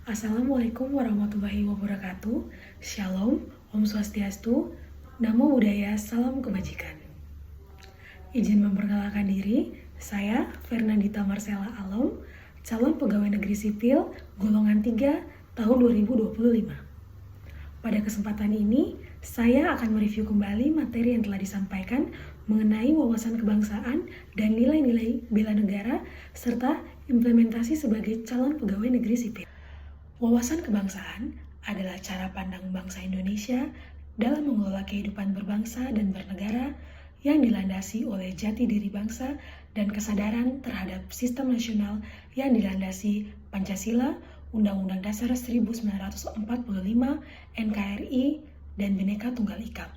Assalamualaikum warahmatullahi wabarakatuh. Shalom, Om Swastiastu, Namo Buddhaya, Salam Kebajikan. Izin memperkenalkan diri, saya Fernandita Marcella Alom, calon pegawai negeri sipil golongan 3 tahun 2025. Pada kesempatan ini, saya akan mereview kembali materi yang telah disampaikan mengenai wawasan kebangsaan dan nilai-nilai bela negara serta implementasi sebagai calon pegawai negeri sipil. Wawasan kebangsaan adalah cara pandang bangsa Indonesia dalam mengelola kehidupan berbangsa dan bernegara yang dilandasi oleh jati diri bangsa dan kesadaran terhadap sistem nasional yang dilandasi Pancasila, Undang-Undang Dasar 1945, NKRI, dan Bhinneka Tunggal Ika,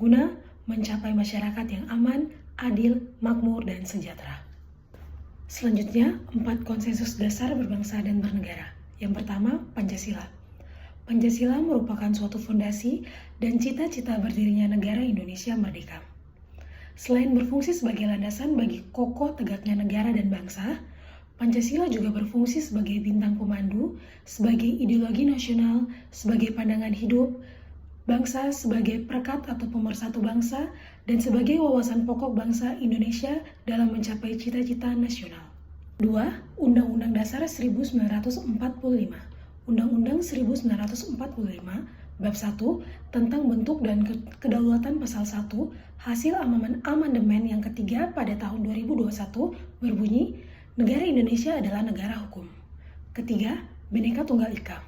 guna mencapai masyarakat yang aman, adil, makmur, dan sejahtera. Selanjutnya, 4 konsensus dasar berbangsa dan bernegara. Yang pertama, Pancasila. Pancasila merupakan suatu fondasi dan cita-cita berdirinya negara Indonesia merdeka. Selain berfungsi sebagai landasan bagi kokoh tegaknya negara dan bangsa, Pancasila juga berfungsi sebagai bintang pemandu, sebagai ideologi nasional, sebagai pandangan hidup bangsa, sebagai perekat atau pemersatu bangsa, dan sebagai wawasan pokok bangsa Indonesia dalam mencapai cita-cita nasional. 2. Undang-Undang Dasar 1945. Undang-Undang 1945 Bab 1 tentang bentuk dan kedaulatan pasal 1 hasil amandemen yang ketiga pada tahun 2021 berbunyi, negara Indonesia adalah negara hukum. Ketiga, Bhinneka Tunggal Ika.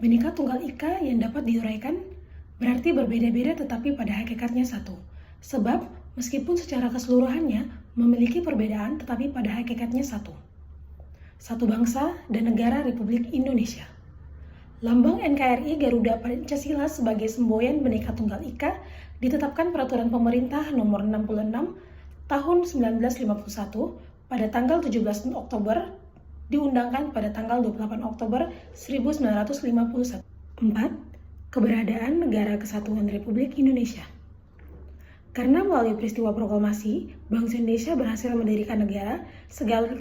Bhinneka Tunggal Ika yang dapat diuraikan berarti berbeda-beda tetapi pada hakikatnya satu. Sebab meskipun secara keseluruhannya memiliki perbedaan tetapi pada hakikatnya satu. Satu bangsa dan negara Republik Indonesia. Lambang NKRI Garuda Pancasila sebagai semboyan Bhinneka Tunggal Ika ditetapkan Peraturan Pemerintah Nomor 66 Tahun 1951 pada tanggal 17 Oktober, diundangkan pada tanggal 28 Oktober 1951. 4. Keberadaan Negara Kesatuan Republik Indonesia. Karena melalui peristiwa proklamasi, bangsa Indonesia berhasil mendirikan negara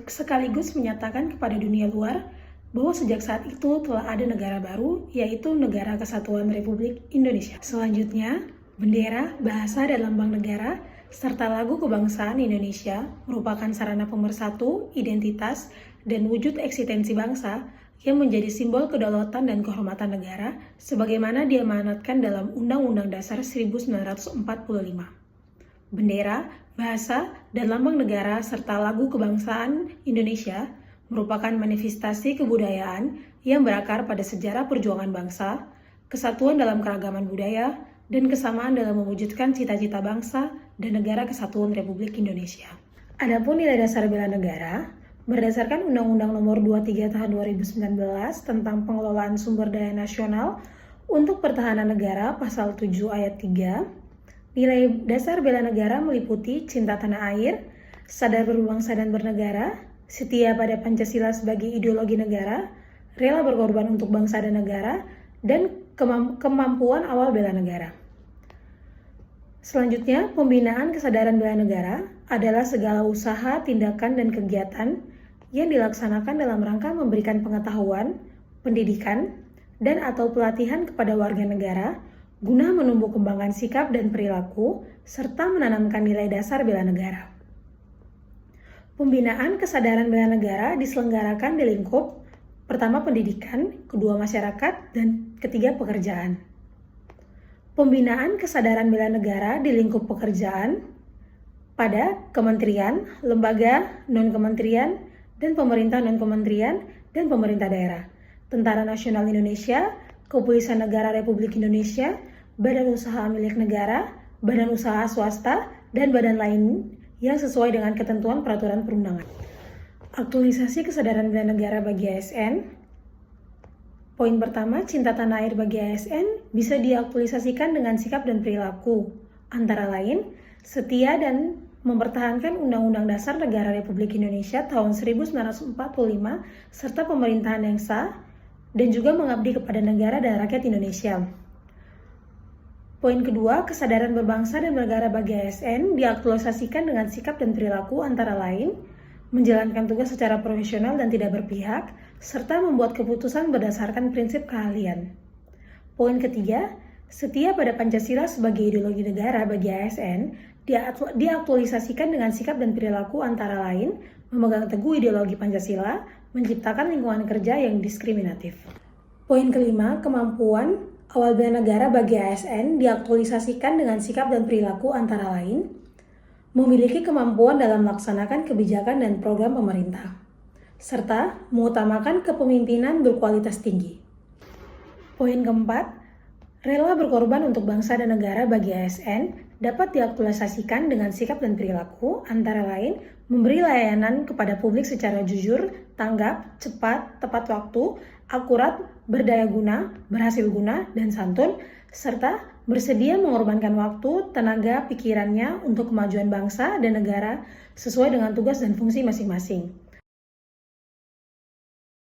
sekaligus menyatakan kepada dunia luar bahwa sejak saat itu telah ada negara baru, yaitu Negara Kesatuan Republik Indonesia. Selanjutnya, bendera, bahasa, dan lambang negara, serta lagu kebangsaan Indonesia merupakan sarana pemersatu, identitas, dan wujud eksistensi bangsa yang menjadi simbol kedaulatan dan kehormatan negara sebagaimana diamanatkan dalam Undang-Undang Dasar 1945. Bendera, bahasa, dan lambang negara serta lagu kebangsaan Indonesia merupakan manifestasi kebudayaan yang berakar pada sejarah perjuangan bangsa, kesatuan dalam keragaman budaya, dan kesamaan dalam mewujudkan cita-cita bangsa dan negara kesatuan Republik Indonesia. Adapun nilai dasar bela negara, berdasarkan Undang-Undang Nomor 23 Tahun 2019 tentang pengelolaan sumber daya nasional untuk pertahanan negara Pasal 7 Ayat 3, nilai dasar bela negara meliputi cinta tanah air, sadar berbangsa dan bernegara, setia pada Pancasila sebagai ideologi negara, rela berkorban untuk bangsa dan negara, dan kemampuan awal bela negara. Selanjutnya, pembinaan kesadaran bela negara adalah segala usaha, tindakan, dan kegiatan yang dilaksanakan dalam rangka memberikan pengetahuan, pendidikan, dan atau pelatihan kepada warga negara guna menumbuh kembangkan sikap dan perilaku, serta menanamkan nilai dasar bela negara. Pembinaan kesadaran bela negara diselenggarakan di lingkup pertama pendidikan, kedua masyarakat, dan ketiga pekerjaan. Pembinaan kesadaran bela negara di lingkup pekerjaan pada kementerian, lembaga, non-kementerian, dan pemerintah non-kementerian, dan pemerintah daerah, Tentara Nasional Indonesia, Kepolisian Negara Republik Indonesia, badan usaha milik negara, badan usaha swasta, dan badan lain yang sesuai dengan ketentuan peraturan perundangan. Aktualisasi kesadaran bela negara bagi ASN. Poin pertama, cinta tanah air bagi ASN bisa diaktualisasikan dengan sikap dan perilaku, antara lain setia dan mempertahankan Undang-Undang Dasar Negara Republik Indonesia tahun 1945 serta pemerintahan yang sah, dan juga mengabdi kepada negara dan rakyat Indonesia. Poin kedua, kesadaran berbangsa dan bernegara bagi ASN diaktualisasikan dengan sikap dan perilaku antara lain menjalankan tugas secara profesional dan tidak berpihak, serta membuat keputusan berdasarkan prinsip keahlian. Poin ketiga, setia pada Pancasila sebagai ideologi negara bagi ASN diaktualisasikan dengan sikap dan perilaku antara lain memegang teguh ideologi Pancasila, menciptakan lingkungan kerja yang diskriminatif. Poin kelima, kemampuan awal bela negara bagi ASN diaktualisasikan dengan sikap dan perilaku antara lain memiliki kemampuan dalam melaksanakan kebijakan dan program pemerintah, serta mengutamakan kepemimpinan berkualitas tinggi. Poin keempat, rela berkorban untuk bangsa dan negara bagi ASN dapat diaktualisasikan dengan sikap dan perilaku antara lain memberi layanan kepada publik secara jujur, tanggap, cepat, tepat waktu, akurat, berdaya guna, berhasil guna, dan santun, serta bersedia mengorbankan waktu, tenaga, pikirannya untuk kemajuan bangsa dan negara sesuai dengan tugas dan fungsi masing-masing.